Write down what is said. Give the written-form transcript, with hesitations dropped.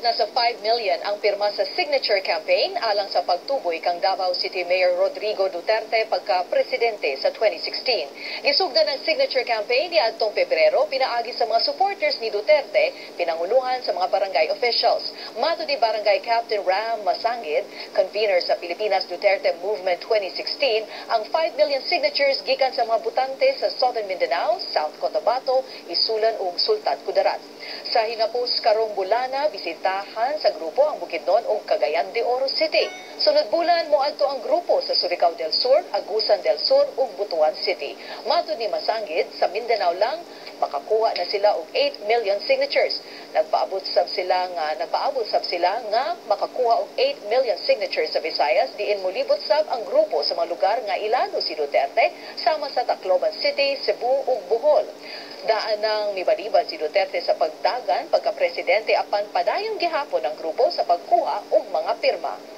na sa 5 million ang pirma sa signature campaign alang sa pagtuboy kang Davao City Mayor Rodrigo Duterte pagka-presidente sa 2016. Gisugdan ng signature campaign ni adtong Pebrero, pinaagi sa mga supporters ni Duterte, pinanguluhan sa mga barangay officials. Mato ni Barangay Captain Ram Masangid, convener sa Pilipinas Duterte Movement 2016, ang 5 million signatures gikan sa mga butante sa Southern Mindanao, South Cotabato, Isulan ug Sultan Kudarat. Sa hinapos karong bulana, bisitahan sa grupo ang Bukidnon ug Cagayan de Oro City. Sunod bulan moadto ang grupo sa Surigao del Sur, Agusan del Sur ug Butuan City. Matud ni Masangid, sa Mindanao lang makakuha na sila og 8 million signatures. Nagpaabot sab sila nga makakuha og 8 million signatures sa Visayas, diin molibot sab ang grupo sa mga lugar nga ilado si Duterte sama sa Tacloban City, Cebu ug Bohol. Daan nang mibalibad si Duterte sa pagdagan pagka-presidente apan padayong gihapon ang grupo sa pagkuha og mga pirma.